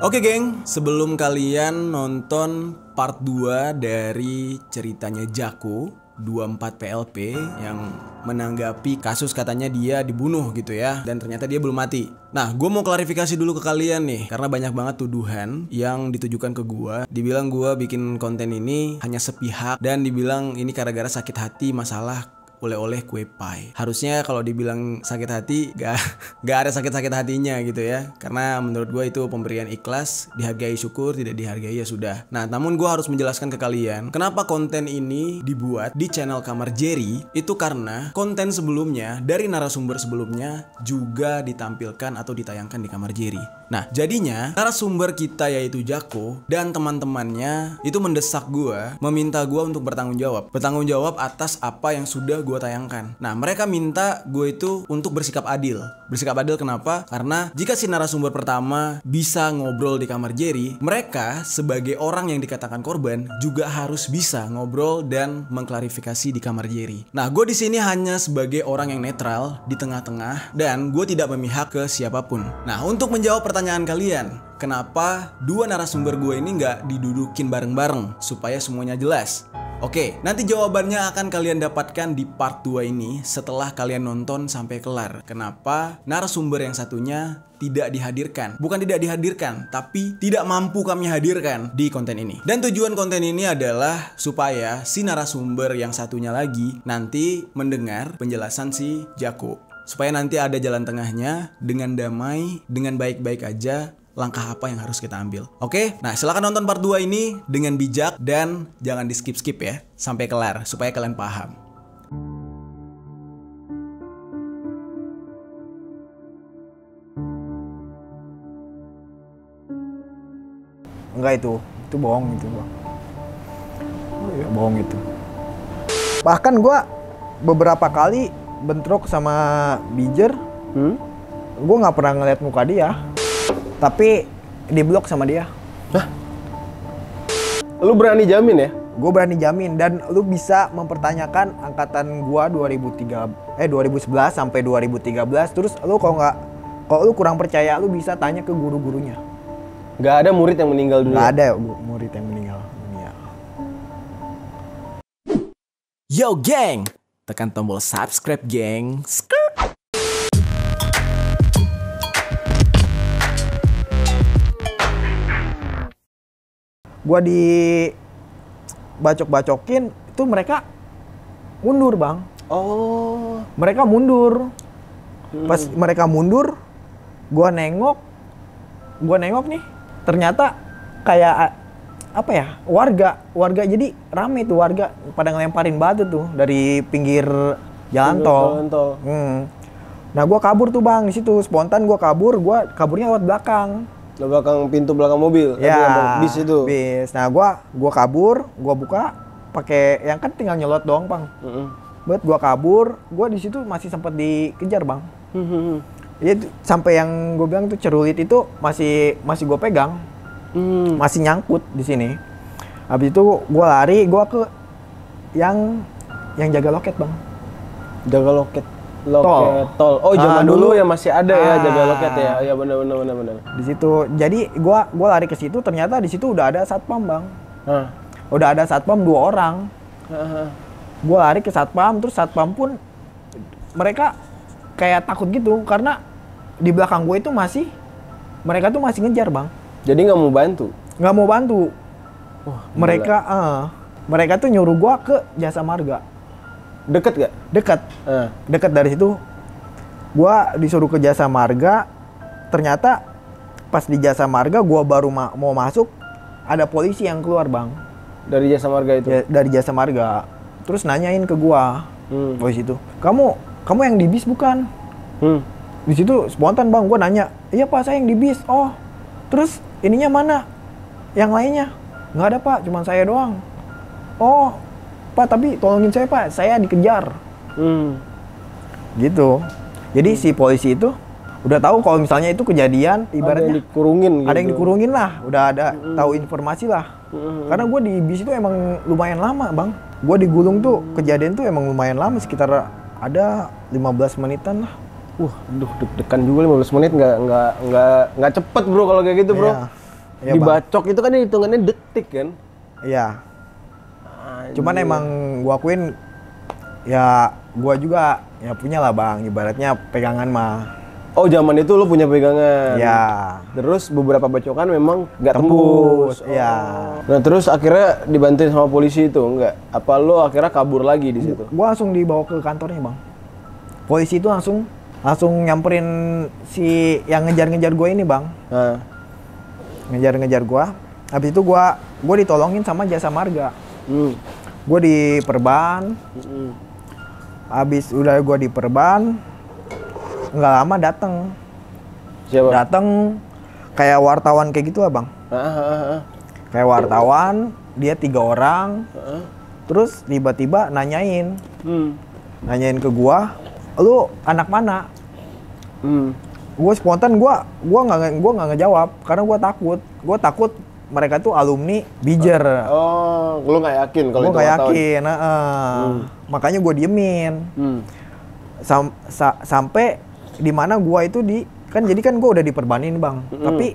Oke geng, sebelum kalian nonton part 2 dari ceritanya Jako 24 PLP yang menanggapi kasus katanya dia dibunuh gitu ya, dan ternyata dia belum mati. Nah, gue mau klarifikasi dulu ke kalian nih, karena banyak banget tuduhan yang ditujukan ke gue. Dibilang gue bikin konten ini hanya sepihak, dan dibilang ini gara-gara sakit hati masalah oleh-oleh kue pie. Harusnya kalau dibilang sakit hati gak ada sakit-sakit hatinya gitu ya. Karena menurut gue itu pemberian ikhlas, dihargai syukur, tidak dihargai ya sudah. Nah, namun gue harus menjelaskan ke kalian kenapa konten ini dibuat di channel Kamar Jerry. Itu karena konten sebelumnya dari narasumber sebelumnya juga ditampilkan atau ditayangkan di Kamar Jerry. Nah, jadinya narasumber kita yaitu Jako dan teman-temannya itu mendesak gue, meminta gue untuk bertanggung jawab atas apa yang sudah gue tayangkan. Nah, mereka minta gue itu untuk bersikap adil. Bersikap adil kenapa? Karena jika si narasumber pertama bisa ngobrol di Kamar Jerry, mereka sebagai orang yang dikatakan korban juga harus bisa ngobrol dan mengklarifikasi di Kamar Jerry. Nah, gue di sini hanya sebagai orang yang netral di tengah-tengah dan gue tidak memihak ke siapapun. Nah, untuk menjawab pertanyaan kalian, kenapa dua narasumber gue ini nggak didudukin bareng-bareng supaya semuanya jelas? Oke, nanti jawabannya akan kalian dapatkan di part 2 ini setelah kalian nonton sampai kelar. Kenapa narasumber yang satunya tidak dihadirkan? Bukan tidak dihadirkan, tapi tidak mampu kami hadirkan di konten ini. Dan tujuan konten ini adalah supaya si narasumber yang satunya lagi nanti mendengar penjelasan si Jako. Supaya nanti ada jalan tengahnya dengan damai, dengan baik-baik aja. Langkah apa yang harus kita ambil. Oke? Nah, silakan nonton part 2 ini dengan bijak dan jangan di skip-skip ya sampai kelar supaya kalian paham. Enggak, itu bohong itu, Bang. Oh iya, bohong itu. Bahkan gua beberapa kali bentrok sama Bijer. Gua nggak pernah ngeliat muka dia. Tapi diblok sama dia. Hah? Lu berani jamin ya? Gue berani jamin, dan lu bisa mempertanyakan angkatan gua 2011 sampai 2013. Terus lu kalau lu kurang percaya, lu bisa tanya ke guru-gurunya. Gak ada murid yang meninggal dunia? Gak ada murid yang meninggal dunia. Yo geng, tekan tombol subscribe geng. Gua dibacok-bacokin, itu mereka mundur, Bang. Oh. Mereka mundur. Pas mereka mundur, gua nengok nih, ternyata kayak apa ya? Warga jadi rame tuh, warga pada ngelemparin batu tuh dari pinggir jalan tol. Nah, gua kabur tuh, Bang, di situ. Spontan gua kaburnya lewat belakang. Pintu belakang mobil. Ya, bis itu. Bis. Nah, gua kabur, gua buka pakai yang kan tinggal nyelot doang, Bang. Buat gua kabur, gua di situ masih sempat dikejar, Bang. Jadi sampai yang gua bilang tuh cerulit itu masih gua pegang. Masih nyangkut di sini. Habis itu gua lari, gua ke yang jaga loket, Bang. Jaga loket tol. Oh, zaman dulu ya masih ada ya jaga loket ya. Ya benar. Di situ. Jadi gua lari ke situ, ternyata di situ udah ada satpam, Bang. Udah ada satpam 2 orang. Gua lari ke satpam, terus satpam pun mereka kayak takut gitu karena di belakang gue itu mereka tuh masih ngejar, Bang. Jadi nggak mau bantu? Nggak mau bantu. Wah, mereka tuh nyuruh gua ke Jasa Marga. Deket gak? Deket dari situ. Gua disuruh ke Jasa Marga. Ternyata pas di Jasa Marga gua baru mau masuk, ada polisi yang keluar, Bang. Dari Jasa Marga itu? Ya, dari Jasa Marga. Terus nanyain ke gua. Polisi itu, kamu yang di bis bukan? Di situ spontan, Bang, gua nanya. Iya, Pak, saya yang di bis. Oh, terus ininya mana? Yang lainnya? Nggak ada, Pak, cuma saya doang. Oh, Pak, tapi tolongin saya, Pak, saya dikejar. Gitu. Jadi si polisi itu udah tahu kalau misalnya itu kejadian, ibaratnya ada yang dikurungin gitu. Ada yang dikurungin lah, udah ada tahu informasi lah. Karena gue di bis itu emang lumayan lama, Bang. Gue digulung tuh, kejadian tuh emang lumayan lama, sekitar ada 15 menitan lah. Deg-degan juga 15 menit nggak cepet bro kalau kayak gitu bro. Iya, Bang. Dibacok itu kan hitungannya detik kan? Iya. Anjir. Cuman emang gua akuin ya gua juga ya punya lah Bang, ibaratnya pegangan mah. Oh, zaman itu lu punya pegangan. Ya. Terus beberapa bacokan memang nggak tembus. Iya. Nah, terus akhirnya dibantuin sama polisi itu enggak? Apa lu akhirnya kabur lagi di situ? Gua langsung dibawa ke kantornya Bang. Polisi itu langsung nyamperin si yang ngejar-ngejar gue ini Bang. Nah. Ngejar-ngejar gua. Habis itu gua ditolongin sama Jasa Marga. Gua di perban. Habis udah gua di perban, nggak lama dateng. Siapa? Dateng kayak wartawan kayak gitu lah Bang. Kayak wartawan, dia 3 orang. Terus tiba-tiba nanyain. Nanyain ke gua, "Lu anak mana?" Gue spontan gua nggak ngejawab karena gua takut mereka tuh alumni Bijer. Oh, lu nggak yakin kalau Gua itu nggak wartawan? yakin. Makanya gua diemin. Sampai di mana gua itu jadi kan gua udah diperbanin Bang. Tapi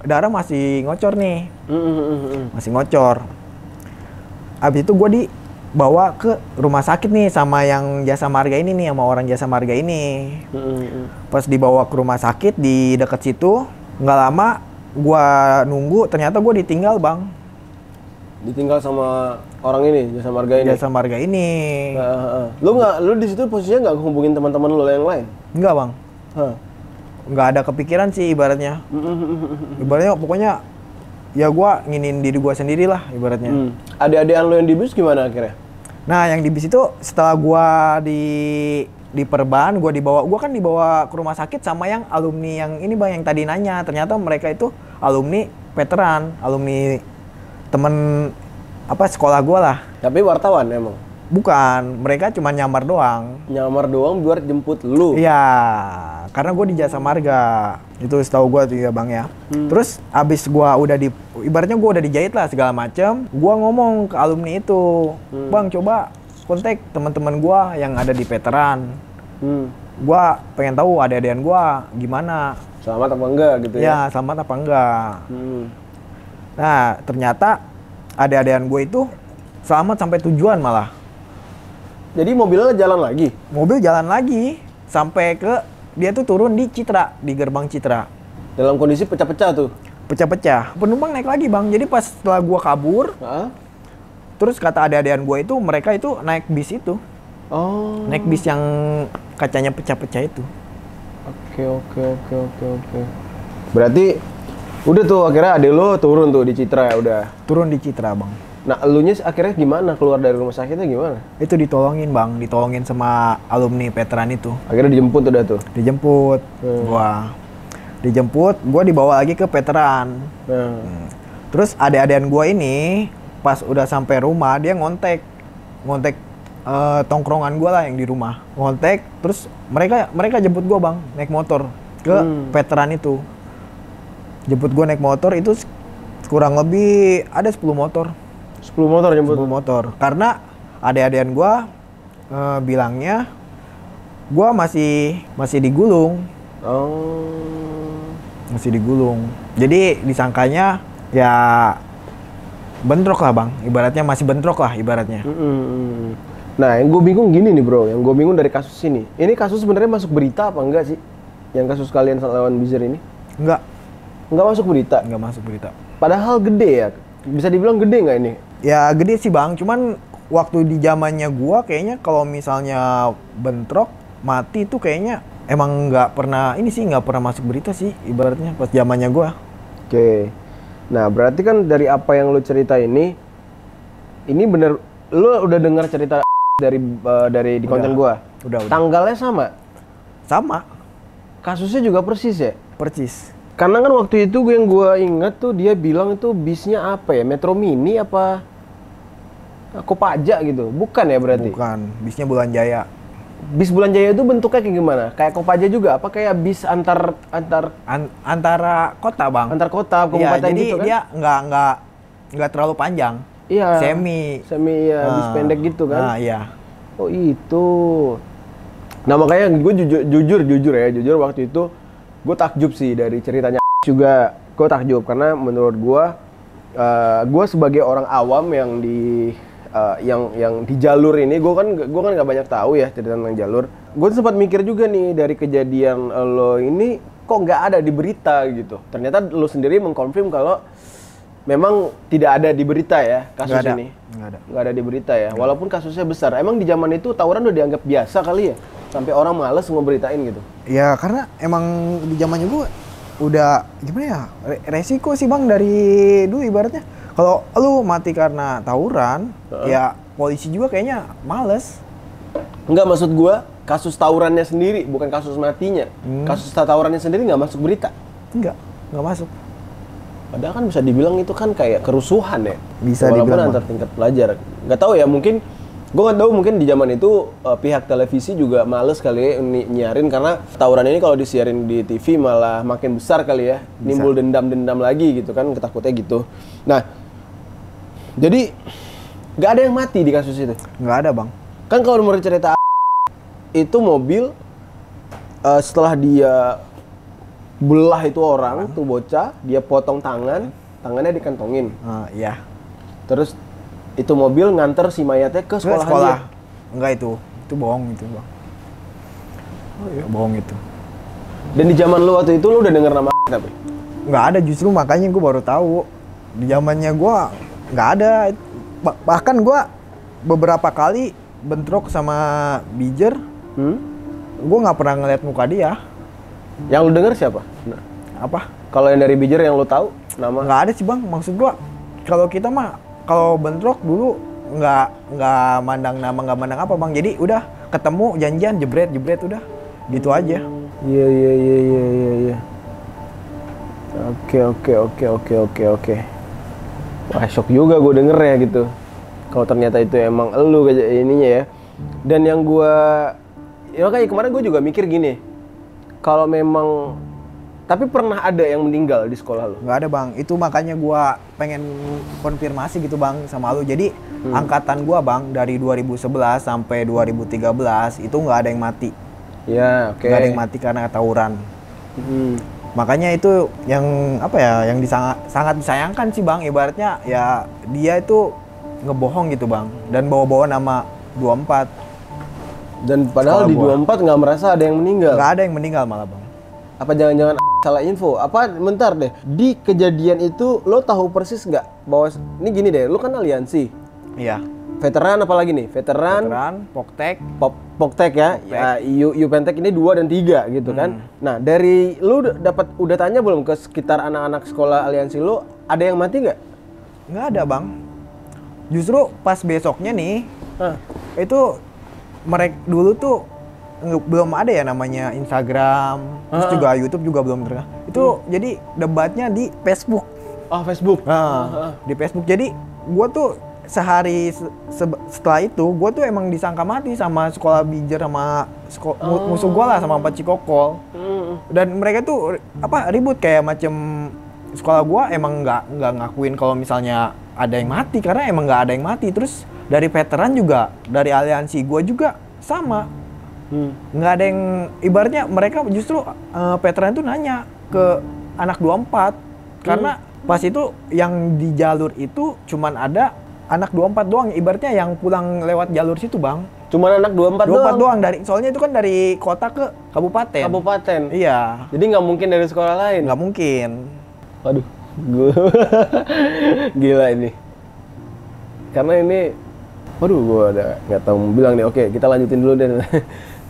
darah masih ngocor nih. Masih ngocor. Habis itu gua dibawa ke rumah sakit nih sama yang Jasa Marga ini nih, sama orang Jasa Marga ini. Pas dibawa ke rumah sakit di dekat situ, nggak lama gua nunggu, ternyata gua ditinggal Bang. Ditinggal sama orang ini, Jasa Marga ini. Jasa Marga ini. Lu di situ posisinya nggak hubungin teman-teman lu yang lain? Enggak Bang. Nggak ada kepikiran sih ibaratnya. Ibaratnya pokoknya ya gua nginin diri gua sendiri lah ibaratnya. Adik-adikan lu yang di bus gimana akhirnya? Nah, yang di bis itu setelah gua di perban, gua kan dibawa ke rumah sakit sama yang alumni yang ini Bang, yang tadi nanya. Ternyata mereka itu alumni veteran, alumni temen sekolah gua lah. Tapi wartawan emang? Bukan, mereka cuma nyamar doang. Nyamar doang buat jemput lu? Iya, karena gue di Jasa Marga. Itu setahu gue tuh ya Bang ya. Terus abis ibaratnya gue udah dijahit lah segala macem. Gue ngomong ke alumni itu, "Bang, coba kontak teman-teman gue yang ada di veteran. Gue pengen tahu adik-adikan gue gimana. Selamat apa enggak gitu ya?" Ya, selamat apa enggak. Nah, ternyata adik-adikan gue itu selamat sampai tujuan malah. Jadi mobilnya jalan lagi? Mobil jalan lagi sampai ke dia tuh turun di Citra, di gerbang Citra. Dalam kondisi pecah-pecah tuh? Pecah-pecah. Penumpang naik lagi Bang. Jadi pas setelah gua kabur, terus kata adik-adikan gua itu mereka itu naik bis itu. Oh. Naik bis yang kacanya pecah-pecah itu. Oke. Berarti udah tuh akhirnya adik lo turun tuh di Citra ya udah? Turun di Citra Bang. Nah, elunya akhirnya gimana? Keluar dari rumah sakitnya gimana? Itu ditolongin Bang, ditolongin sama alumni veteran itu. Akhirnya dijemput udah tuh? Dijemput, gua dibawa lagi ke veteran. Terus adik-adikan gua ini pas udah sampai rumah dia ngontek tongkrongan gua lah yang di rumah. Ngontek, terus mereka jemput gua Bang, naik motor ke veteran itu. Jemput gua naik motor itu kurang lebih ada 10 motor. 10 motor jemput? 10 motor. Karena adik-adikan gua bilangnya gua masih digulung. Masih digulung. Jadi disangkanya ya bentrok lah Bang. Ibaratnya masih bentrok lah ibaratnya. Nah, yang gue bingung gini nih bro. Yang gue bingung dari kasus ini. Ini kasus sebenarnya masuk berita apa enggak sih? Yang kasus kalian lawan Bizer ini? Enggak. Enggak masuk berita? Enggak masuk berita. Padahal gede ya? Bisa dibilang gede nggak ini? Ya gede sih Bang, cuman waktu di zamannya gua kayaknya kalau misalnya bentrok mati tuh kayaknya emang nggak pernah masuk berita sih ibaratnya pas zamannya gua. Oke. Nah, berarti kan dari apa yang lu cerita ini bener lu udah dengar cerita dari di konten gua. Udah. Tanggalnya sama? Sama. Kasusnya juga persis ya? Persis. Karena kan waktu itu yang gua inget tuh dia bilang itu bisnya apa ya? Metro Mini apa Kopaja gitu? Bukan ya berarti? Bukan, bisnya Bulan Jaya. Bis Bulan Jaya itu bentuknya kayak gimana? Kayak Kopaja juga? Apa kayak bis antara kota Bang? Antar kota, Iya, kabupaten jadi gitu kan? dia nggak terlalu panjang. Iya. Semi ya, bis pendek gitu kan? Nah, iya. Oh itu. Nah makanya gue jujur waktu itu gue takjub sih dari ceritanya juga. Gue takjub karena menurut gue sebagai orang awam yang di jalur ini, gue kan nggak banyak tahu ya cerita tentang jalur. Gue sempat mikir juga nih dari kejadian lo ini kok nggak ada di berita gitu. Ternyata lo sendiri mengkonfirm kalau memang tidak ada di berita ya kasus ini. Nggak ada di berita ya. Walaupun kasusnya besar. Emang di zaman itu tawuran udah dianggap biasa kali ya? Sampai orang males ngeberitain gitu. Ya karena emang di zamannya gue udah gimana ya? Resiko sih bang dari dulu ibaratnya. Kalau lu mati karena tawuran, ya polisi juga kayaknya males. Enggak, maksud gue kasus tawurannya sendiri, bukan kasus matinya. Kasus tawurannya sendiri nggak masuk berita? Nggak masuk. Padahal kan bisa dibilang itu kan kayak kerusuhan ya. Bisa walaupun dibilang antar tingkat pelajar. Nggak tahu ya, mungkin gue nggak tahu, mungkin di zaman itu pihak televisi juga males kali ya nyiarin, karena tawuran ini kalau disiarin di TV malah makin besar kali ya. Nimbul dendam-dendam lagi gitu kan, ketakutnya gitu. Nah, jadi nggak ada yang mati di kasus itu? Nggak ada bang. Kan kalau menurut cerita itu mobil setelah dia belah itu orang, tuh bocah, dia potong tangannya dikantongin. Iya. Terus itu mobil nganter si mayatnya ke sekolah dia. Enggak, itu bohong itu bang. Oh iya, bohong itu. Dan di zaman lu waktu itu lu udah denger nama tapi? Nggak ada, justru makanya gue baru tahu. Di zamannya gue nggak ada. Bahkan gue beberapa kali bentrok sama Bijer. Gue nggak pernah ngeliat muka dia. Yang lu denger siapa? Apa? Kalau yang dari Bijer yang lu tahu nama? Nggak ada sih bang. Maksud gue kalau kita mah kalau bentrok dulu nggak mandang nama, nggak mandang apa bang. Jadi udah ketemu janjian jebret udah gitu aja. Iya. Oke. Wah, shock juga gue denger ya gitu. Kalau ternyata itu emang elu ininya ya. Dan yang gue, ya kayak kemarin gue juga mikir gini. Kalau memang, tapi pernah ada yang meninggal di sekolah lo? Nggak ada bang. Itu makanya gue pengen konfirmasi gitu bang sama lo. Jadi angkatan gue bang dari 2011 sampai 2013 itu nggak ada yang mati. Ya, oke. Nggak ada yang mati karena tawuran. Makanya itu yang apa ya, yang sangat disayangkan sih bang. Ibaratnya ya dia itu ngebohong gitu bang, dan bawa-bawa nama 24. Dan padahal di 24 nggak merasa ada yang meninggal. Nggak ada yang meninggal malah bang. Apa jangan-jangan salah info? Apa, bentar deh, di kejadian itu lo tahu persis nggak bahwa ini gini deh, lo kan aliansi. Iya. Veteran apalagi nih? Veteran, Poktek. Poktek ya. Ya, Yupentek ini 2 dan 3 gitu kan. Nah, dari lu udah tanya belum ke sekitar anak-anak sekolah aliansi lu, ada yang mati nggak? Nggak ada bang. Justru pas besoknya nih, itu mereka dulu tuh belum ada ya namanya Instagram, terus juga YouTube juga belum terkenal. Itu jadi debatnya di Facebook. Oh, Facebook. Di Facebook. Jadi gua tuh sehari setelah itu gue tuh emang disangka mati sama sekolah Bijer, sama musuh gue lah, sama Pak Cikokol. Dan mereka tuh ribut kayak macem sekolah gue emang nggak ngakuin kalau misalnya ada yang mati, karena emang nggak ada yang mati. Terus dari veteran juga, dari aliansi gue juga sama, nggak ada yang, ibaratnya mereka justru veteran tuh nanya ke anak 24 karena pas itu yang di jalur itu cuman ada anak 24 doang, ibaratnya yang pulang lewat jalur situ bang. Cuman anak 24 doang. Soalnya itu kan dari kota ke kabupaten. Iya. Jadi nggak mungkin dari sekolah lain? Nggak mungkin. Waduh, gila ini. Karena ini, waduh, gue udah nggak tahu mau bilang nih. Oke, kita lanjutin dulu deh.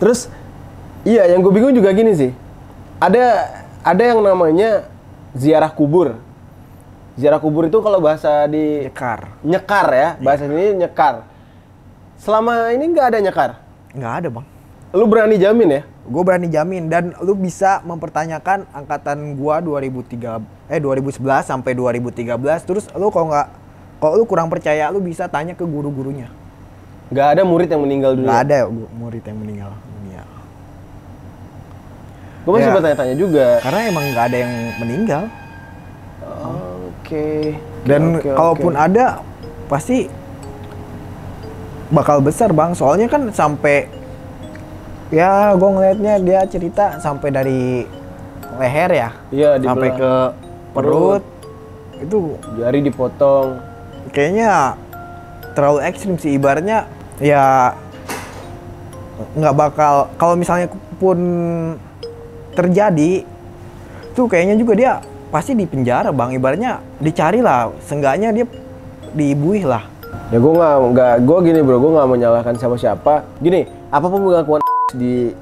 Terus, iya, yang gue bingung juga gini sih. Ada yang namanya ziarah kubur. Ziarah kubur itu kalau bahasa di nyekar ya, bahasa ini nyekar. Selama ini nggak ada nyekar? Nggak ada bang. Lu berani jamin ya? Gue berani jamin, dan lu bisa mempertanyakan angkatan gua 2011 sampai 2013. Terus lu kalau lu kurang percaya, lu bisa tanya ke guru-gurunya. Nggak ada murid yang meninggal dunia? Nggak ada murid yang meninggal dunia. Gue masih bertanya-tanya juga. Karena emang nggak ada yang meninggal. Oke. Dan kalaupun ada, pasti bakal besar bang. Soalnya kan sampai, ya gue ngelihatnya dia cerita sampai dari leher ya, iya, sampai ke perut. Itu jari dipotong. kayaknya terlalu ekstrim sih, ibaratnya ya nggak bakal, kalau misalnya pun terjadi tuh kayaknya juga dia pasti di penjara bang, ibaratnya dicari lah, seenggaknya dia dibuih lah. Ya gue gini bro, gue nggak menyalahkan siapa-siapa. Gini, apapun pengakuan di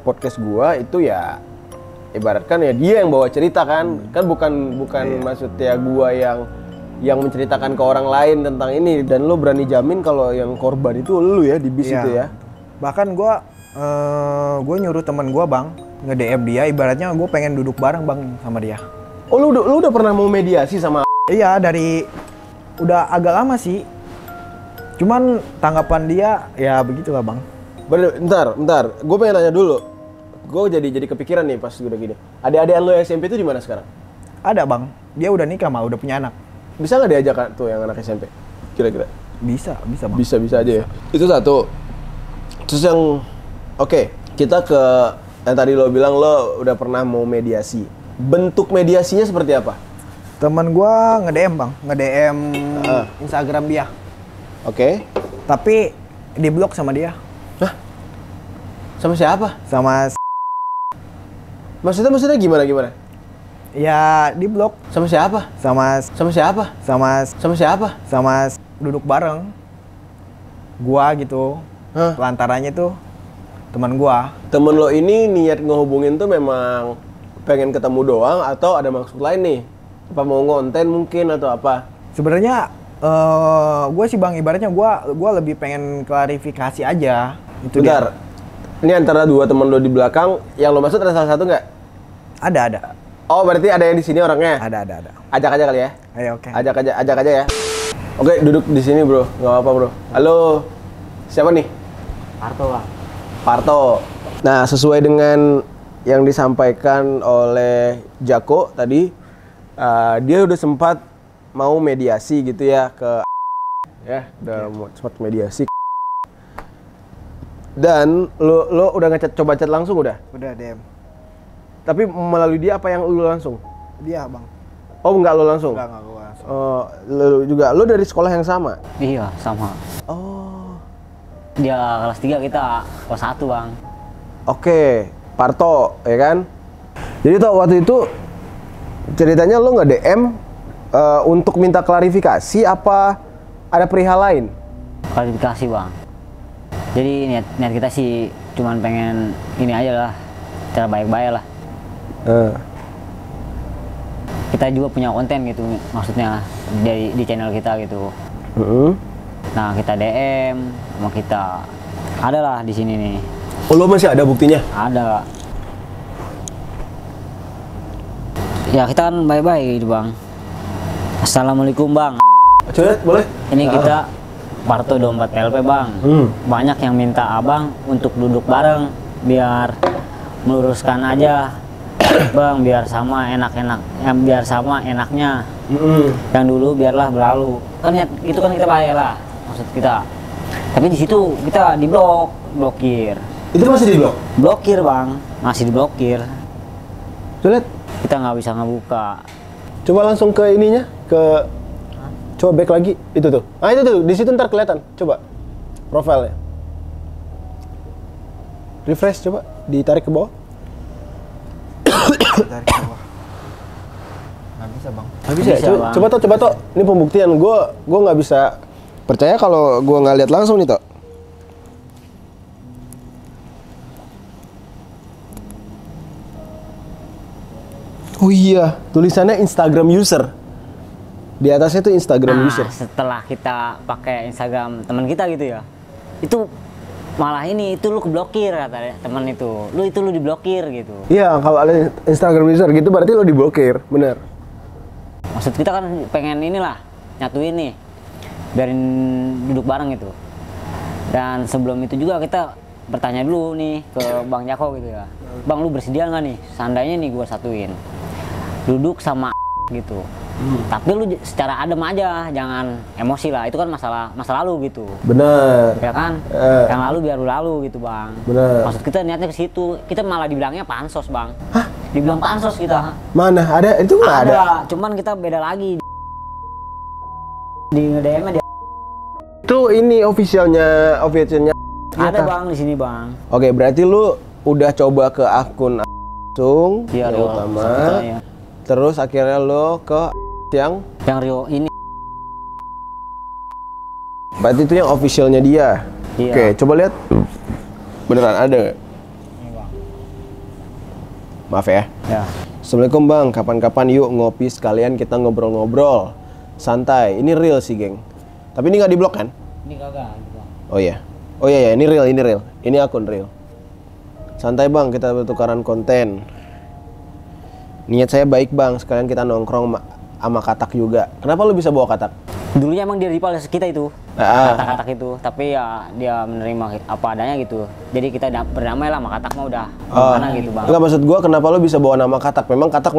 podcast gue itu ya ibaratkan ya dia yang bawa cerita kan, bukan maksudnya gue yang menceritakan ke orang lain tentang ini. Dan lo berani jamin kalau yang korban itu lo ya di bis itu ya? Bahkan gue nyuruh teman gue bang nge-DM dia, ibaratnya gue pengen duduk bareng bang sama dia. Oh lu udah pernah mau mediasi sama? Iya, udah agak lama sih. Cuman tanggapan dia ya begitulah bang. Bentar, gue pengen tanya dulu. Gue jadi kepikiran nih pas udah gini. Adik-adik lo SMP itu di mana sekarang? Ada bang, dia udah nikah malah, udah punya anak. Bisa nggak diajak tuh yang anak SMP? Kira-kira? Bisa bang. Bisa aja ya. Itu satu. Terus yang oke, kita ke yang tadi lo bilang lo udah pernah mau mediasi. Bentuk mediasinya seperti apa? Temen gue nge-DM bang, nge-DM Instagram dia. Oke. Tapi di-blok sama dia. Hah? Sama siapa? Sama Maksudnya gimana? ya di-blok. Sama siapa? Sama siapa? Sama duduk bareng. Gua gitu. Hah? Pelantarannya tuh teman gua. Temen lo ini niat ngehubungin tuh memang pengen ketemu doang atau ada maksud lain nih? Apa mau ngonten mungkin atau apa? Sebenarnya gue sih bang, ibaratnya gue lebih pengen klarifikasi aja. Itu Bentar, ini antara dua temen lo di belakang, yang lo maksud ada salah satu nggak? Ada. Oh berarti ada yang di sini orangnya? Ada. Ajak aja kali ya? Ayo oke. Ajak aja ya. Oke, duduk di sini bro, nggak apa-apa bro. Halo, siapa nih? Parto bang. Parto. Nah sesuai dengan yang disampaikan oleh Jako tadi, dia udah sempat mau mediasi gitu ya ke udah mau sempat mediasi. Dan lo udah coba chat langsung udah? Udah DM. Tapi melalui dia apa yang lo langsung? Dia bang. Oh enggak lo langsung? Enggak gue langsung. Oh lo juga, lo dari sekolah yang sama? Iya, sama. Oh. Dia kelas 3, kita kelas 1 bang. Oke, Parto ya kan? Jadi tuh waktu itu ceritanya lo nggak DM untuk minta klarifikasi apa ada perihal lain? Klarifikasi bang. Jadi niat kita sih cuman pengen ini aja lah, cara baik-baik lah. Kita juga punya konten gitu, maksudnya di channel kita gitu. Nah kita DM sama kita, ada lah di sini nih. Oh lo masih ada buktinya? Ada. Ya kita kan baik-baik gitu bang. Assalamualaikum bang. Coba boleh? Ini kita Parto 24 PLP bang. Banyak yang minta abang untuk duduk bareng biar meluruskan aja bang, biar sama enak-enak, biar sama enaknya. Yang dulu biarlah berlalu. Kan itu kan kita bayar lah maksud kita. Tapi di situ kita blokir. Itu masih di blok? Blokir bang, masih diblokir. Coba lihat. Kita nggak bisa ngebuka. Coba langsung ke ininya, coba back lagi, itu tuh. Ah itu tuh, di situ ntar kelihatan. Coba profilnya. Refresh coba, ditarik ke bawah. Dari bawah. Nggak bisa bang. Nggak bisa ya? Bang. Coba toh. Ini pembuktian. Gue nggak bisa percaya kalau gue nggak lihat langsung nih toh. Oh iya, tulisannya Instagram user. Di atasnya tuh Instagram user. Setelah kita pakai Instagram teman kita gitu ya, itu malah itu lu keblokir kata teman itu. Lu diblokir gitu. Iya, kalau ada Instagram user gitu berarti lo diblokir, bener. Maksud kita kan pengen inilah nyatuin nih, biarin duduk bareng gitu. Dan sebelum itu juga kita bertanya dulu nih ke Bang Jako gitu ya. Bang lu bersedia nggak nih? Seandainya nih gua satuin, duduk sama gitu. Tapi lu secara adem aja, jangan emosi lah. Itu kan masa lalu gitu. Bener. Ya kan? Yang lalu biar lalu gitu bang. Bener. Maksud kita niatnya ke situ. Kita malah dibilangnya pansos bang. Hah? Dibilang pansos kita. Mana? Ada? Itu nggak ada. Cuman kita beda lagi. Di nge-DM dia. Itu ini officialnya Ada bang di sini bang. Oke, berarti lu udah coba ke akun langsung Iya, yang Rio. utama. Ya. Terus akhirnya lo ke yang Rio ini. berarti itu yang officialnya dia. Iya. Oke, coba lihat. Beneran ada nggak? Ini bang. Maaf ya. Ya. Assalamualaikum bang, kapan-kapan yuk ngopi sekalian kita ngobrol-ngobrol. Santai, ini real sih geng. Tapi ini nggak di blok kan? Ini kagak. Bang. Oh iya. Oh iya, ini real. Ini akun real. Santai bang, kita bertukaran konten. Niat saya baik bang, sekalian kita nongkrong sama Katak juga. Kenapa lu bisa bawa Katak? Dulunya emang dia rival kita itu. Katak-katak itu, tapi ya dia menerima apa adanya gitu. Jadi kita berdamai lah sama Katak mah udah mana gitu bang. Enggak, maksud gua kenapa lu bisa bawa nama Katak? Memang Katak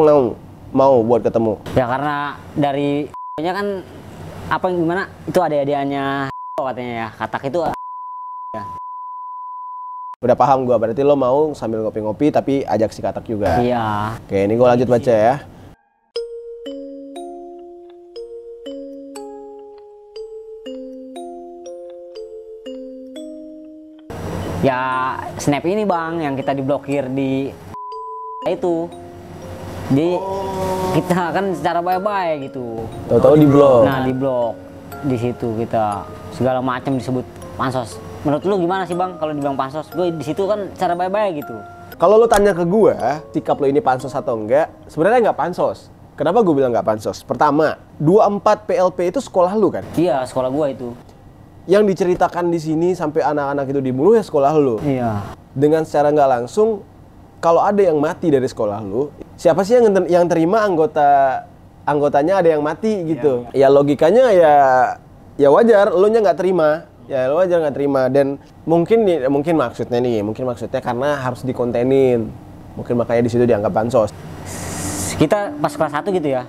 mau buat ketemu. Ya karena dari nya kan apa gimana itu ada-adanya katanya ya. Katak itu Udah paham gua, berarti lo mau sambil ngopi-ngopi tapi ajak si Katak juga. iya. Oke, ini gua lanjut baca ya. Ya snap ini bang yang kita diblokir di itu. Jadi kita kan secara baik-baik gitu. Tahu-tahu di blok. Nah di blok di situ kita segala macam disebut pansos. Menurut lu gimana sih bang kalau dibilang pansos? Gue di situ kan secara baik-baik gitu. Kalau lo tanya ke gua, sikap lo ini pansos atau enggak? Sebenarnya nggak pansos. Kenapa gue bilang nggak pansos? Pertama, 24 PLP itu sekolah lu kan? Iya sekolah gua itu. Yang diceritakan di sini sampai anak-anak itu dibunuh ya sekolah lu. Iya. Dengan secara nggak langsung, kalau ada yang mati dari sekolah lu, siapa sih yang terima anggotanya ada yang mati gitu? Ya logikanya ya wajar, lo nya nggak terima. Ya lo wajar nggak terima, dan mungkin maksudnya karena harus dikontenin, mungkin makanya di situ dianggap bansos. Kita pas kelas 1 gitu ya.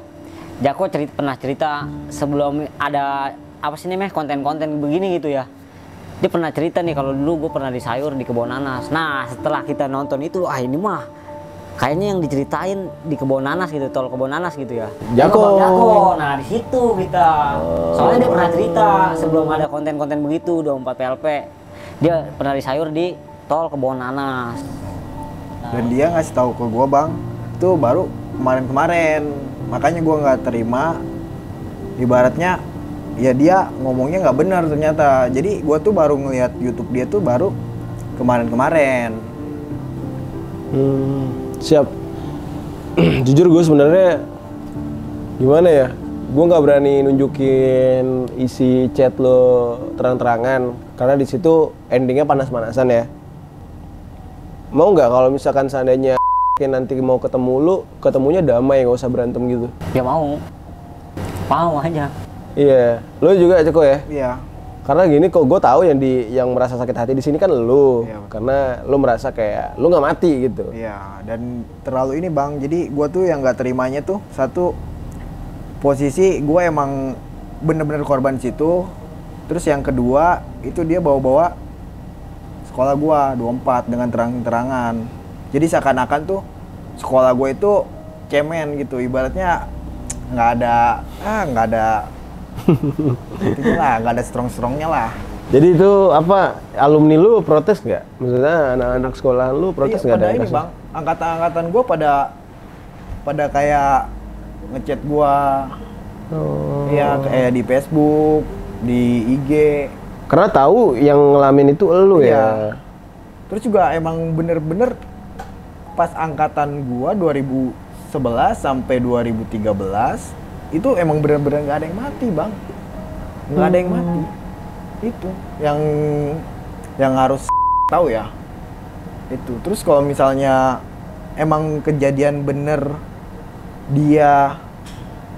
Jako pernah cerita sebelum ada apa sih namanya konten-konten begini gitu ya. Dia pernah cerita nih kalau dulu gue pernah di sayur di kebun nanas. Nah setelah kita nonton itu, ini mah kayaknya yang diceritain di kebun nanas gitu, tol kebun nanas gitu ya. Jako. Nah di situ kita. Soalnya dia pernah cerita sebelum ada konten-konten begitu 24 PLP. Dia pernah di sayur di tol kebun nanas. Dan dia ngasih tahu ke gua bang, itu baru kemarin-kemarin. Makanya gua nggak terima. Ibaratnya ya dia ngomongnya nggak benar ternyata. Jadi gua tuh baru ngeliat YouTube dia tuh baru kemarin-kemarin. Siap. Jujur gue sebenarnya gimana ya? Gue nggak berani nunjukin isi chat lo terang-terangan karena di situ endingnya panas-panasan ya. Mau nggak kalau misalkan seandainya nanti mau ketemu lu, ketemunya damai, nggak usah berantem gitu? Ya mau aja. Iya, lo juga Ceko ya? Iya. Karena gini kok gue tahu yang merasa sakit hati di sini kan lu, Iya, karena lu merasa kayak lu nggak mati gitu. Iya, dan terlalu ini bang, jadi gue tuh yang nggak terimanya tuh satu, posisi gue emang bener-bener korban situ. Terus yang kedua itu dia bawa-bawa sekolah gue 24 dengan terang-terangan. Jadi seakan-akan tuh sekolah gue itu cemen gitu, ibaratnya nggak ada itu lah, nggak ada strong-strongnya lah. Jadi itu apa, alumni lu protes nggak? Maksudnya anak-anak sekolah lu protes nggak? Pada ada ini kasus? bang, angkatan gue pada kayak ngechat gue, ya kayak di Facebook, di IG. Karena tahu yang ngelamin itu elu Iya. ya. Terus juga emang bener-bener pas angkatan gue 2011 sampai 2013 itu emang bener-bener nggak ada yang mati bang, nggak ada yang mati. Itu yang harus tahu ya itu. Terus kalau misalnya emang kejadian bener dia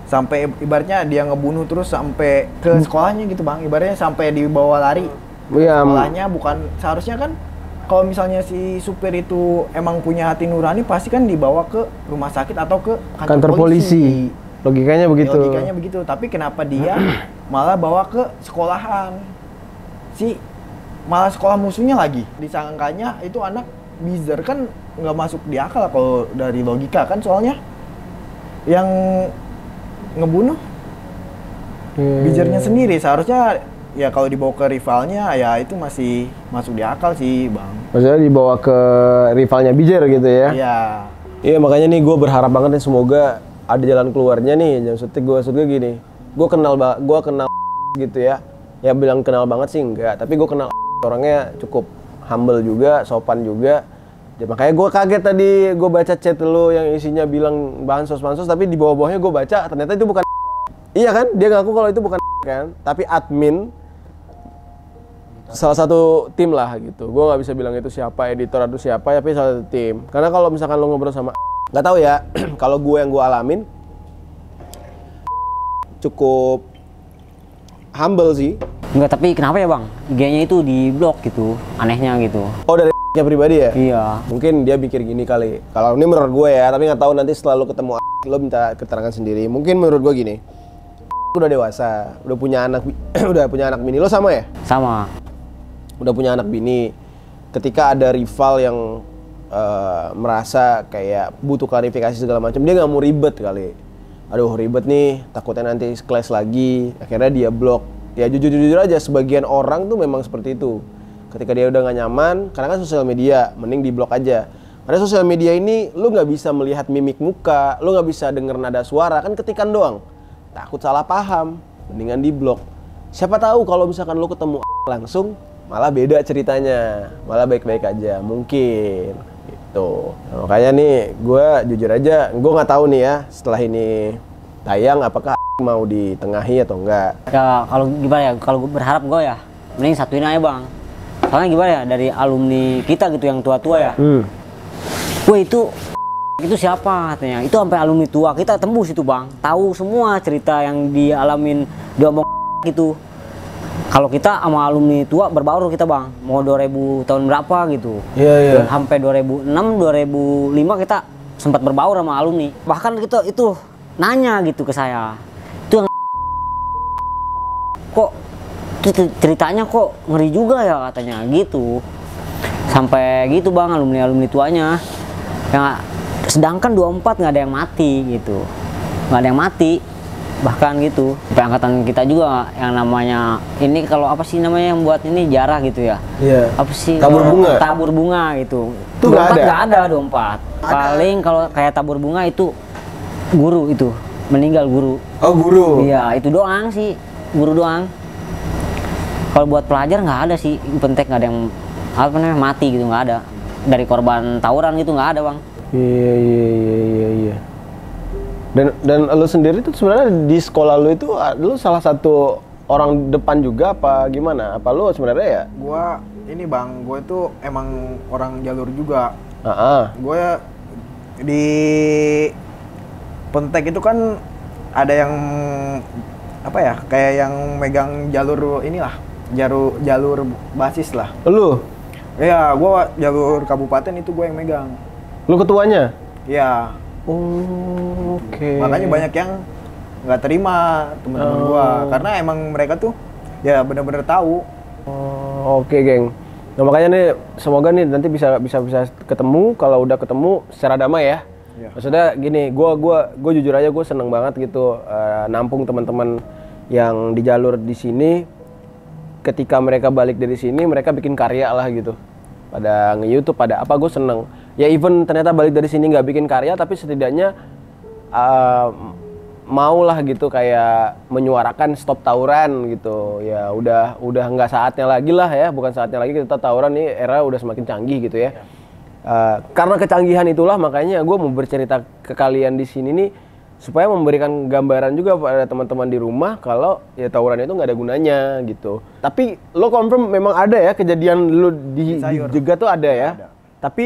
sampai ibaratnya dia ngebunuh terus sampai ke sekolahnya gitu bang, ibaratnya sampai dibawa lari Iya. sekolahnya, bukan seharusnya kan. Kalau misalnya si supir itu emang punya hati nurani pasti kan dibawa ke rumah sakit atau ke Kantor polisi. Logikanya begitu. Logikanya begitu, tapi kenapa dia malah bawa ke sekolahan? Malah sekolah musuhnya lagi. Disangkanya itu anak bizer kan, nggak masuk di akal kalau dari logika kan, soalnya yang ngebunuh Bijernya sendiri, seharusnya ya kalau dibawa ke rivalnya ya itu masih masuk di akal sih bang. Maksudnya dibawa ke rivalnya Bijer gitu ya? Iya. Iya makanya nih gue berharap banget nih semoga ada jalan keluarnya nih. Maksudnya gini, gue kenal gitu ya. Ya bilang kenal banget sih enggak, tapi gue kenal orangnya cukup humble juga, sopan juga. Ya, makanya gue kaget tadi gue baca chat lo yang isinya bilang bansos, tapi di bawah-bawahnya gue baca ternyata itu bukan. Iya kan, dia ngaku kalau itu bukan kan, tapi admin salah satu tim lah gitu. Gue nggak bisa bilang itu siapa editor atau siapa, tapi salah satu tim. Karena kalau misalkan lo ngobrol sama nggak tahu ya, kalau gue yang gue alamin cukup humble sih. Enggak, tapi kenapa ya bang? IG-nya itu di blok gitu, anehnya gitu. Oh dari pribadi ya? Iya. Mungkin dia pikir gini kali. Kalau ini menurut gue ya, tapi nggak tahu nanti setelah lo ketemu lo minta keterangan sendiri. Mungkin menurut gue gini, udah dewasa, udah punya anak, udah punya anak bini. Lo sama ya? Sama. Udah punya anak bini. Ketika ada rival yang merasa kayak butuh klarifikasi segala macam, dia nggak mau ribet kali. Aduh ribet nih, takutnya nanti clash lagi. Akhirnya dia blok. Ya jujur aja, sebagian orang tuh memang seperti itu. Ketika dia udah gak nyaman, karena kan sosial media, mending di blok aja. Karena sosial media ini, lu gak bisa melihat mimik muka, lu gak bisa denger nada suara, kan ketikan doang. Takut salah paham, mendingan di blok. Siapa tahu kalau misalkan lu ketemu langsung, malah beda ceritanya, malah baik-baik aja, mungkin. Gitu. Nah, makanya nih, gue jujur aja, gue gak tahu nih ya, setelah ini tayang, apakah mau ditengahi atau enggak? Ya kalau gimana ya, kalau gue berharap gue ya mending satuin aja bang. Soalnya gimana ya, dari alumni kita gitu yang tua-tua ya. Wah itu siapa katanya? Itu sampai alumni tua kita tembus itu bang. Tahu semua cerita yang dialamin diomong gitu. Kalau kita sama alumni tua berbaur kita bang, mau 2000 tahun berapa gitu. Iya. Sampai 2006, 2005 kita sempat berbaur sama alumni. Bahkan kita itu nanya gitu ke saya. Itu yang kok ceritanya kok ngeri juga ya katanya gitu. Sampai gitu bang alumni tuanya. Ya, sedangkan 24 nggak ada yang mati gitu. Nggak ada yang mati. Bahkan gitu. Sampai angkatan kita juga yang namanya ini kalau apa sih namanya yang buat ini jarah gitu ya. Iya. Apa sih? Tabur bunga gitu. Itu nggak ada 24. Paling kalau kayak tabur bunga itu guru itu meninggal guru. Oh guru? Iya itu doang sih, guru doang. Kalau buat pelajar nggak ada sih, pentek nggak ada yang apa namanya mati gitu, nggak ada. Dari korban tawuran gitu nggak ada bang. Iya. Dan lu sendiri tuh sebenarnya di sekolah lu itu lu salah satu orang depan juga apa gimana? Apa lu sebenarnya ya? Gua ini bang, gue tuh emang orang jalur juga. Gue di Pentek itu kan ada yang apa ya, kayak yang megang jalur inilah, jalur basis lah. Lu? Iya, gua jalur kabupaten itu gue yang megang. Lu ketuanya? Iya. Oh, oke. Makanya banyak yang nggak terima teman-teman gua, karena emang mereka tuh ya benar-benar tahu. Oh, oke, geng. Nah, makanya nih semoga nih nanti bisa ketemu, kalau udah ketemu secara damai ya. Ya. Maksudnya gini, gue jujur aja gue seneng banget gitu nampung teman-teman yang di jalur di sini. Ketika mereka balik dari sini, mereka bikin karya lah gitu. Pada nge-YouTube, pada apa, gue seneng. Ya even ternyata balik dari sini nggak bikin karya, tapi setidaknya mau lah gitu kayak menyuarakan stop tawuran gitu. Ya udah nggak saatnya lagi lah ya, bukan saatnya lagi kita tawuran, nih era udah semakin canggih gitu ya. Karena kecanggihan itulah makanya gue mau bercerita ke kalian di sini nih supaya memberikan gambaran juga pada teman-teman di rumah kalau ya tawuran itu nggak ada gunanya gitu. Tapi lo confirm memang ada ya kejadian lo di juga tuh ada ya. Ada. Tapi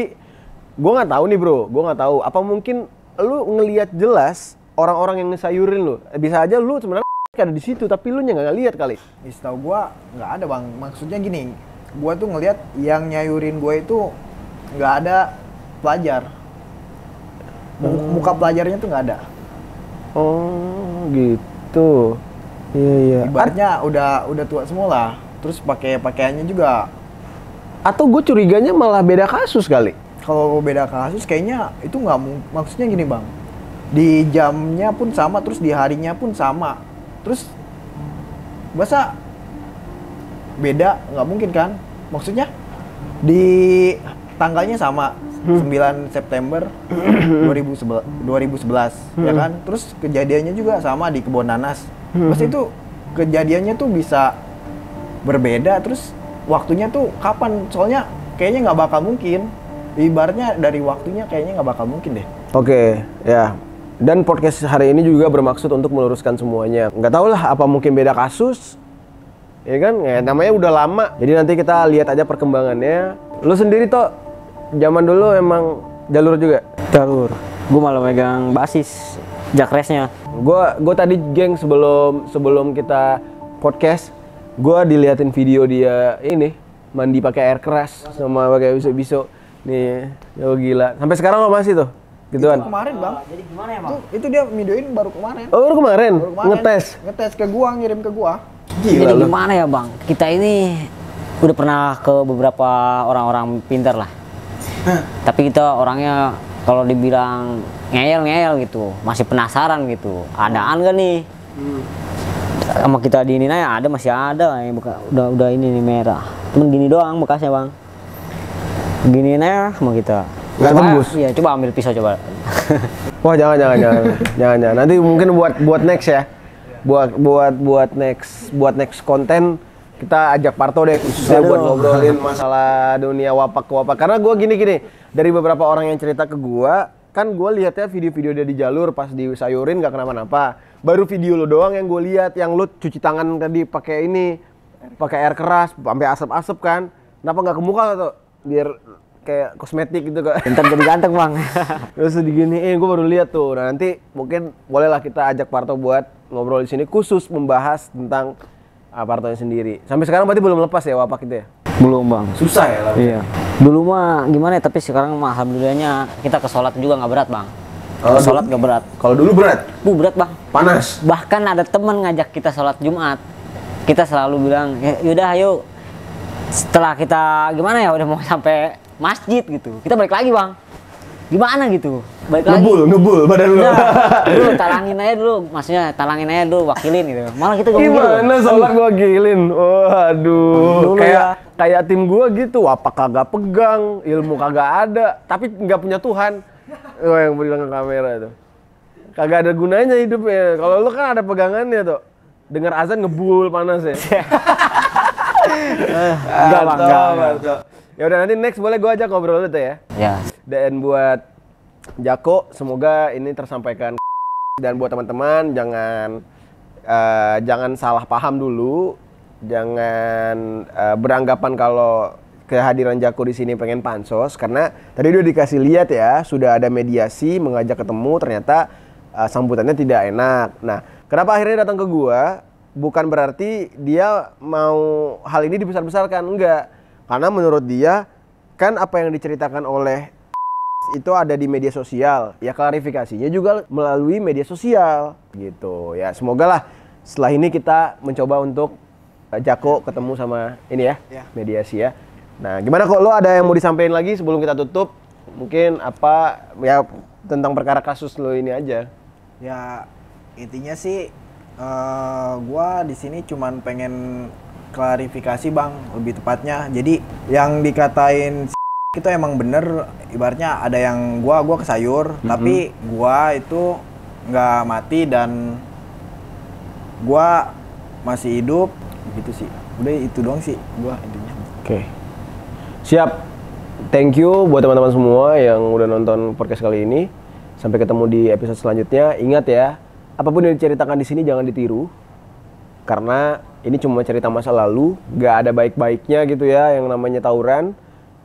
gue nggak tahu nih bro, gue nggak tahu apa mungkin lo ngelihat jelas orang-orang yang ngesayurin lo. Bisa aja lo sebenarnya ada di situ tapi lo nggak lihat kali. Setahu gue nggak ada bang. Maksudnya gini, gue tuh ngelihat yang nyayurin gue itu nggak ada pelajar, muka pelajarnya tuh nggak ada. Oh gitu. Iya. Ibaratnya udah tua semua lah. Terus pakaiannya juga. Atau gue curiganya malah beda kasus kali. kalau beda kasus kayaknya itu nggak maksudnya gini bang, di jamnya pun sama, terus di harinya pun sama, terus masa beda, nggak mungkin kan? Maksudnya di tanggalnya sama, 9 September 2011 ya kan, terus kejadiannya juga sama di Kebon Nanas. Masa itu kejadiannya tuh bisa berbeda, terus waktunya tuh kapan? Soalnya kayaknya nggak bakal mungkin. Ibaratnya dari waktunya kayaknya nggak bakal mungkin deh. Oke, ya. Dan podcast hari ini juga bermaksud untuk meluruskan semuanya. Nggak tahu lah apa mungkin beda kasus, ya kan? Ya, namanya udah lama. Jadi nanti kita lihat aja perkembangannya. Lu sendiri toh, zaman dulu emang jalur juga? Jalur. Gue malah megang basis jakresnya. Gue tadi geng sebelum kita podcast, gue diliatin video dia ini mandi pakai air keras sama pakai biso-biso. Nih, yo gila. Sampai sekarang lo masih tuh? Gituan. Itu kemarin bang. Jadi gimana ya bang? Itu dia videoin baru kemarin. Oh, baru kemarin? Ngetes ke gua, ngirim ke gua. Gila Jadi lu. gimana ya bang? Kita ini udah pernah ke beberapa orang-orang pintar lah. Tapi kita orangnya kalau dibilang ngeyel gitu, masih penasaran gitu. Adaan gak nih? Sama kita di ini aja ada, masih ada yang udah ini nih merah. Cuman gini doang bekasnya bang. Gini aja sama kita. Nggak tembus? Iya, coba ambil pisau coba. Wah, jangan. Nanti mungkin buat next ya. Buat next konten kita ajak Parto deh khususnya buat ngobrolin masalah dunia wapak. Karena gue gini, dari beberapa orang yang cerita ke gue, kan gue lihatnya video-video dia di jalur pas disayurin gak kenapa-napa. Baru video lo doang yang gue lihat, yang lo cuci tangan tadi pakai air keras, sampai asap-asap kan. Kenapa nggak ke muka tuh? Biar kayak kosmetik gitu kok. Ntar jadi ganteng bang. Terus diginiin, gue baru lihat tuh. Nah, nanti mungkin bolehlah kita ajak Parto buat ngobrol di sini khusus membahas tentang Partonya sendiri. Sampai sekarang berarti belum lepas ya wapak itu ya? Belum bang. Susah ya lah. Iya. Dulu mah gimana ya, tapi sekarang mah alhamdulillahnya kita ke sholat juga nggak berat bang. Ke sholat nggak berat. Kalau dulu berat? Berat bang. Panas? Bahkan ada teman ngajak kita sholat Jumat. Kita selalu bilang, yaudah ayo. Setelah kita gimana ya udah mau sampai masjid gitu, kita balik lagi bang. Gimana gitu? Balik lagi. Ngebul badan lu. Dulu talangin aja dulu, maksudnya talangin aja dulu, wakilin gitu. Malah kita ngomong gitu. Gimana sholat gua wakilin? Waduh, kayak tim gua gitu, wapak kagak pegang, ilmu kagak ada, tapi nggak punya Tuhan. Oh, yang bilang ke kamera itu. Kagak ada gunanya hidupnya. Kalau lu kan ada pegangannya tuh. Dengar azan ngebul panas ya. Enggak bang, enggak. Ya udah, nanti next boleh gua ajak ngobrol dulu tuh ya. Ya. Dan buat Jako, semoga ini tersampaikan. Dan buat teman-teman jangan salah paham dulu, jangan beranggapan kalau kehadiran Jako di sini pengen pansos, karena tadi udah dikasih lihat ya, sudah ada mediasi mengajak ketemu, ternyata sambutannya tidak enak. Nah, kenapa akhirnya datang ke gua? Bukan berarti dia mau hal ini dibesar-besarkan, enggak. Karena menurut dia, kan apa yang diceritakan oleh itu ada di media sosial. Ya klarifikasinya juga melalui media sosial gitu. Ya semoga lah setelah ini kita mencoba untuk Jako ketemu sama ini ya, mediasi ya. Nah, gimana kok lo ada yang mau disampaikan lagi sebelum kita tutup? Mungkin apa ya tentang perkara kasus lo ini aja. Ya intinya sih gua di sini cuman pengen klarifikasi bang, lebih tepatnya. Jadi yang dikatain itu emang bener, ibaratnya ada yang gua kesayur, tapi gua itu nggak mati dan gua masih hidup gitu sih. Udah itu doang sih gua intinya. Oke. Siap. Thank you buat teman-teman semua yang udah nonton podcast kali ini. Sampai ketemu di episode selanjutnya. Ingat ya, apapun yang diceritakan di sini jangan ditiru. Karena ini cuma cerita masa lalu, gak ada baik-baiknya gitu ya yang namanya tawuran.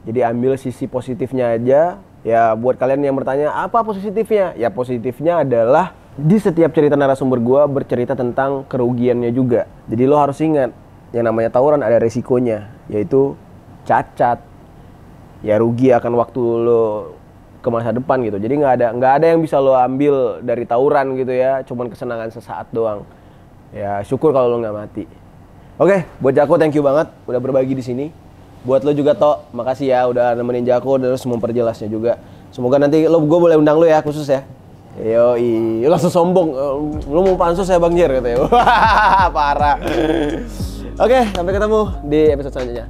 Jadi ambil sisi positifnya aja. Ya buat kalian yang bertanya, apa positifnya? Ya positifnya adalah di setiap cerita narasumber gua bercerita tentang kerugiannya juga. Jadi lo harus ingat, yang namanya tawuran ada resikonya, yaitu cacat. Ya rugi akan waktu lo ke masa depan gitu. Jadi nggak ada yang bisa lo ambil dari tawuran gitu ya, cuman kesenangan sesaat doang. Ya syukur kalau lo nggak mati. Oke, buat Jako thank you banget udah berbagi di sini. Buat lo juga Tok, makasih ya udah nemenin Jako dan terus memperjelasnya juga. Semoga nanti gue boleh undang lo ya khusus ya. Yoi, langsung sombong. Lo mau pansus ya Bang Jer katanya. Wah, parah. Oke, sampai ketemu di episode selanjutnya.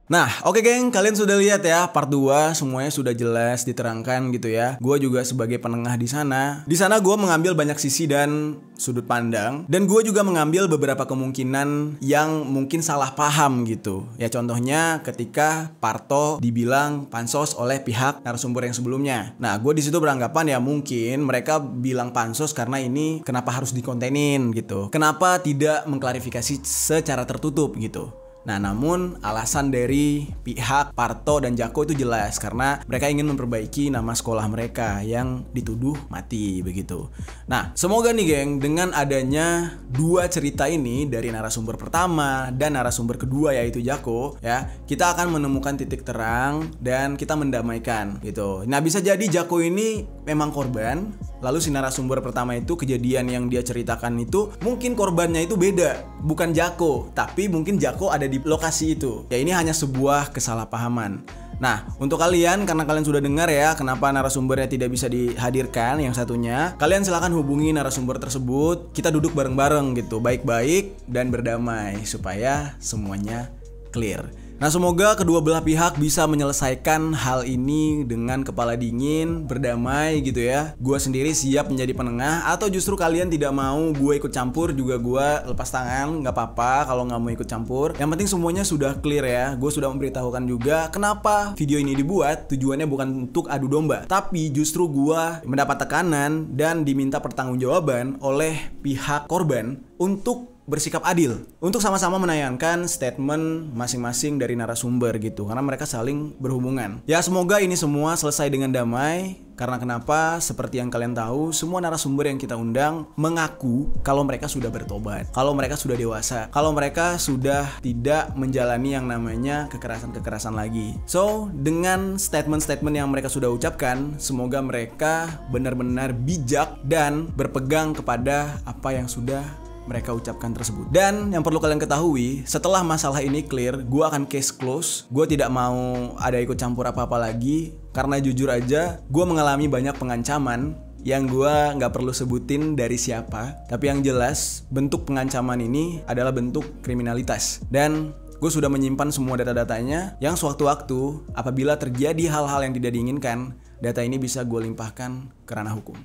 Nah, oke geng, kalian sudah lihat ya part 2 semuanya sudah jelas diterangkan gitu ya. Gue juga sebagai penengah di sana. Di sana gue mengambil banyak sisi dan sudut pandang, dan gue juga mengambil beberapa kemungkinan yang mungkin salah paham gitu. Ya contohnya ketika Parto dibilang pansos oleh pihak narasumber yang sebelumnya. Nah, gue di situ beranggapan ya mungkin mereka bilang pansos karena ini kenapa harus dikontenin gitu. Kenapa tidak mengklarifikasi secara tertutup gitu. Nah, namun alasan dari pihak Parto dan Jako itu jelas karena mereka ingin memperbaiki nama sekolah mereka yang dituduh mati begitu. Nah, semoga nih geng, dengan adanya dua cerita ini dari narasumber pertama dan narasumber kedua yaitu Jako ya, kita akan menemukan titik terang dan kita mendamaikan gitu. Nah, bisa jadi Jako ini memang korban, lalu si narasumber pertama itu kejadian yang dia ceritakan itu mungkin korbannya itu beda, bukan Jako, tapi mungkin Jako ada di lokasi itu. Ya ini hanya sebuah kesalahpahaman. Nah, untuk kalian, karena kalian sudah dengar ya kenapa narasumbernya tidak bisa dihadirkan yang satunya, kalian silahkan hubungi narasumber tersebut. Kita duduk bareng-bareng gitu, baik-baik dan berdamai supaya semuanya clear. Nah, semoga kedua belah pihak bisa menyelesaikan hal ini dengan kepala dingin, berdamai gitu ya. Gue sendiri siap menjadi penengah, atau justru kalian tidak mau gue ikut campur juga, gue lepas tangan, nggak apa-apa kalau nggak mau ikut campur. Yang penting semuanya sudah clear ya. Gue sudah memberitahukan juga kenapa video ini dibuat, tujuannya bukan untuk adu domba, tapi justru gue mendapat tekanan dan diminta pertanggungjawaban oleh pihak korban untuk bersikap adil, untuk sama-sama menayangkan statement masing-masing dari narasumber gitu, karena mereka saling berhubungan. Ya semoga ini semua selesai dengan damai. Karena kenapa? Seperti yang kalian tahu, semua narasumber yang kita undang mengaku kalau mereka sudah bertobat, kalau mereka sudah dewasa, kalau mereka sudah tidak menjalani yang namanya kekerasan-kekerasan lagi. So, dengan statement-statement yang mereka sudah ucapkan, semoga mereka benar-benar bijak dan berpegang kepada apa yang sudah mereka ucapkan tersebut. Dan yang perlu kalian ketahui, setelah masalah ini clear, gue akan case close. Gue tidak mau ada ikut campur apa-apa lagi, karena jujur aja gue mengalami banyak pengancaman yang gue gak perlu sebutin dari siapa. Tapi yang jelas, bentuk pengancaman ini adalah bentuk kriminalitas. Dan gue sudah menyimpan semua data-datanya yang sewaktu-waktu apabila terjadi hal-hal yang tidak diinginkan, data ini bisa gue limpahkan ke ranah hukum.